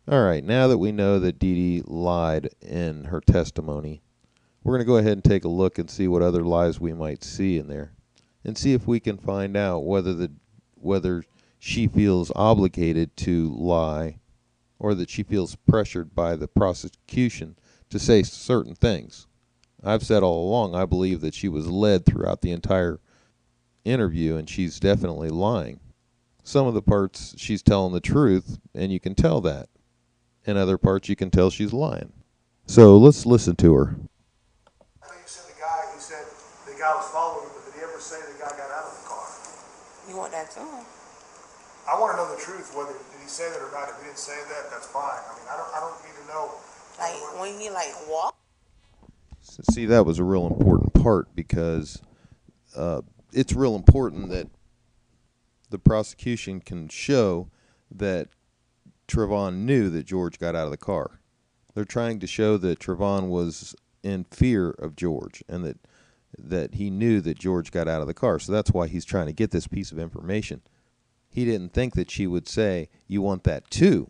All right, now that we know that Deedee lied in her testimony, we're going to go ahead and take a look and see what other lies we might see in there, and see if we can find out whether she feels obligated to lie, or that she feels pressured by the prosecution to say certain things. I've said all along I believe that she was led throughout the entire interview, and she's definitely lying. Some of the parts she's telling the truth, and you can tell that. In other parts, you can tell she's lying. So let's listen to her. I know you said the guy was following him, but did he ever say the guy got out of the car? You want that too? I want to know the truth. Whether did he say that or not? If he didn't say that, that's fine. I mean, I don't need to know. Like when he walk. See, that was a real important part, because it's real important that the prosecution can show that Trayvon knew that George got out of the car. They're trying to show that Trayvon was in fear of George, and that he knew that George got out of the car. So that's why he's trying to get this piece of information. He didn't think that she would say, "You want that too."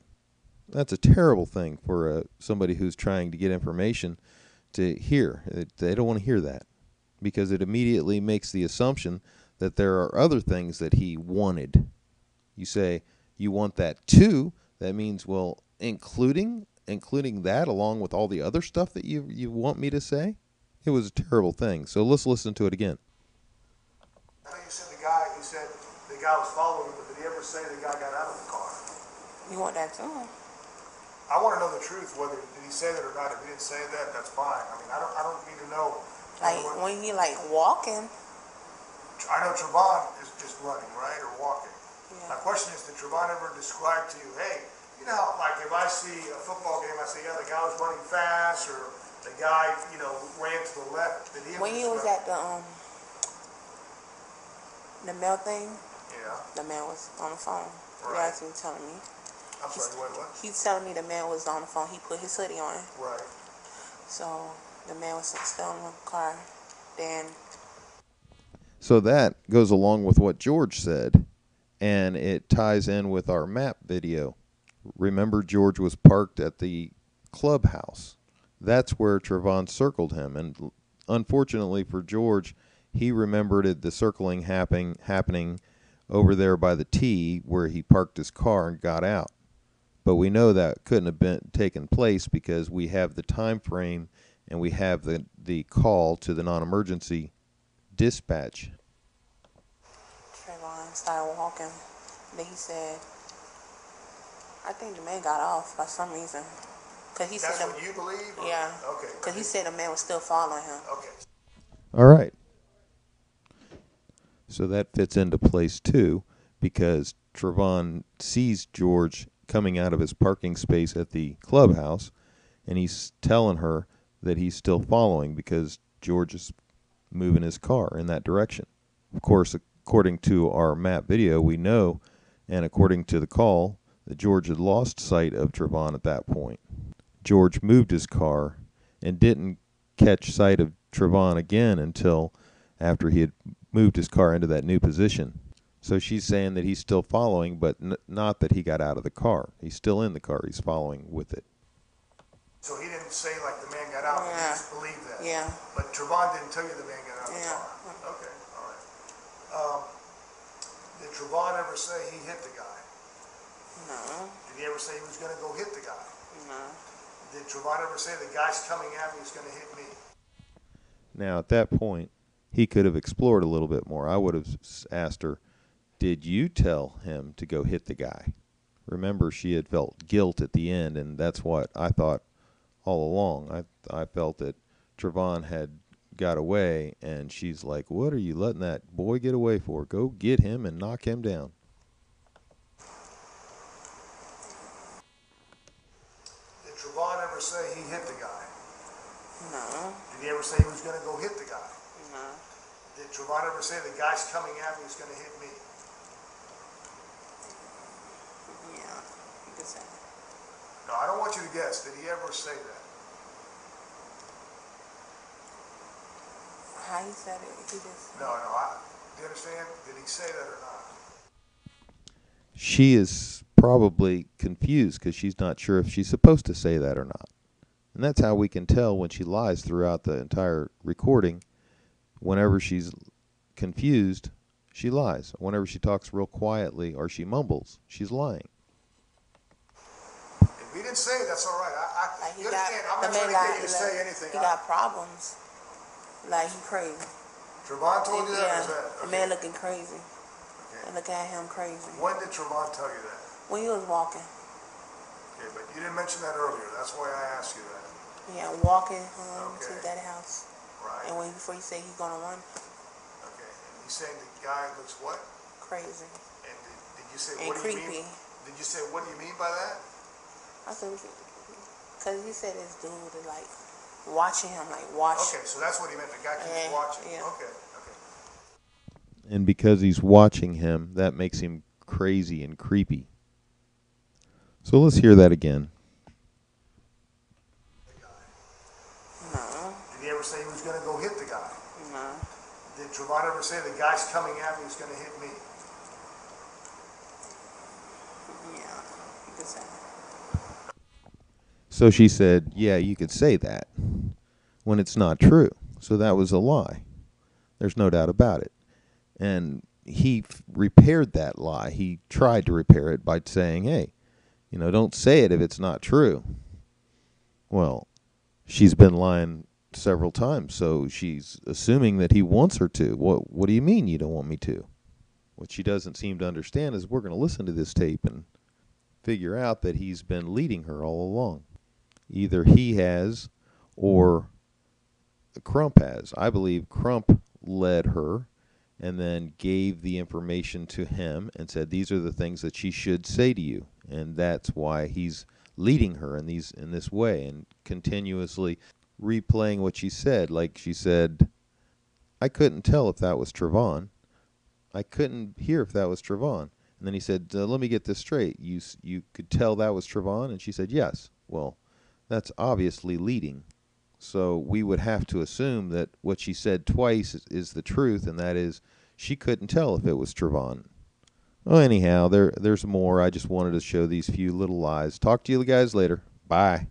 That's a terrible thing for somebody who's trying to get information to hear. They don't want to hear that, because it immediately makes the assumption that there are other things that he wanted. You say, "You want that too," that means, well, including that along with all the other stuff that you want me to say? It was a terrible thing. So let's listen to it again. I know you said the guy was following him, but did he ever say the guy got out of the car? You want that too? I want to know the truth. Whether did he say that or not? If he didn't say that, that's fine. I mean, I don't need to know. Like when he walking. I know Trayvon is just running, right, or walking. Yeah. My question is, did Trayvon ever describe to you, hey, you know, like if I see a football game, I say, yeah, the guy was running fast, or the guy, you know, ran to the left. Did he ever When he was at the mail thing, yeah, the man was on the phone. right. That's what he's telling me. I'm sorry, what? He's telling me the man was on the phone. He put his hoodie on. Right. So the man was still in the car. Then. So that goes along with what George said, and it ties in with our map video. Remember, George was parked at the clubhouse. That's where Trayvon circled him, and unfortunately for George, he remembered the circling happening over there by the T where he parked his car and got out. But we know that couldn't have been taken place, because we have the time frame and we have the call to the non-emergency dispatch. Trayvon started walking. Then he said, I think the man got off by some reason. Cause he That's said what you believe? Or? Yeah. Okay. Because he said the man was still following him. Okay. All right. So that fits into place too, because Trayvon sees George coming out of his parking space at the clubhouse, and he's telling her that he's still following because George is moving his car in that direction. Of course, according to our map video, we know, and according to the call, that George had lost sight of Trayvon at that point. George moved his car and didn't catch sight of Trayvon again until after he had moved his car into that new position. So she's saying that he's still following, but not that he got out of the car. He's still in the car. He's following with it. So he didn't say like the man got out. Yeah. He just believed that. Yeah. But Trayvon didn't tell you the man got out of the Yeah. car. Okay. All right. Did Trayvon ever say he hit the guy? No. Did he ever say he was going to go hit the guy? No. Did Trayvon ever say the guy's coming at me, he's going to hit me? Now, at that point, he could have explored a little bit more. I would have asked her, did you tell him to go hit the guy? Remember, she had felt guilt at the end, and that's what I thought all along. I felt that Trayvon had got away, and she's like, what are you letting that boy get away for? Go get him and knock him down. Did Trayvon ever say he hit the guy? No. Did he ever say he was going to go hit the guy? No. Did Trayvon ever say the guy's coming at me, he's going to hit me? Yeah. You could say. No, I don't want you to guess. Did he ever say that? How he said it, he just. No. Do you understand? Did he say that or not? She is probably confused because she's not sure if she's supposed to say that or not. And that's how we can tell when she lies throughout the entire recording. Whenever she's confused, she lies. Whenever she talks real quietly or she mumbles, she's lying. If he didn't say it, that's all right. Like You understand? I'm not trying to get you to say anything. He got problems. Like he crazy. Trayvon told you that? Yeah, Or is that the okay. man looking crazy. Okay. And look at him crazy. When did Trayvon tell you that? When he was walking. Okay, but you didn't mention that earlier. That's why I asked you that. Yeah, walking home to Okay. that house. Right. And before he said he's gonna run, Okay. And you saying the guy looks what? crazy And did you say and what do you creepy. mean? Did you say what do you mean by that? I said, because he said this dude is like watching him, like watching. Okay, so that's what he meant. The guy keeps Yeah, watching. yeah. Okay. And because he's watching him, that makes him crazy and creepy. So let's hear that again. No, Did he ever say he was going to go hit the guy? no. Did Trayvon ever say the guy's coming at me, he's going to hit me? Yeah, you could say. So she said, yeah, you could say that, when it's not true. So that was a lie. There's no doubt about it. And he repaired that lie. He tried to repair it by saying, hey, don't say it if it's not true. Well, she's been lying several times, so she's assuming that he wants her to. What do you mean you don't want me to? What she doesn't seem to understand is we're going to listen to this tape and figure out that he's been leading her all along. Either he has or Crump has. I believe Crump led her and then gave the information to him and said, these are the things that she should say to you. And that's why he's leading her in this way and continuously replaying what she said. Like she said, I couldn't tell if that was Trayvon. I couldn't hear if that was Trayvon. And then he said, let me get this straight. You could tell that was Trayvon? And she said, yes. Well, that's obviously leading. So we would have to assume that what she said twice is the truth, and that is she couldn't tell if it was Trayvon. Well, anyhow, there's more. I just wanted to show these few little lies. Talk to you guys later. Bye.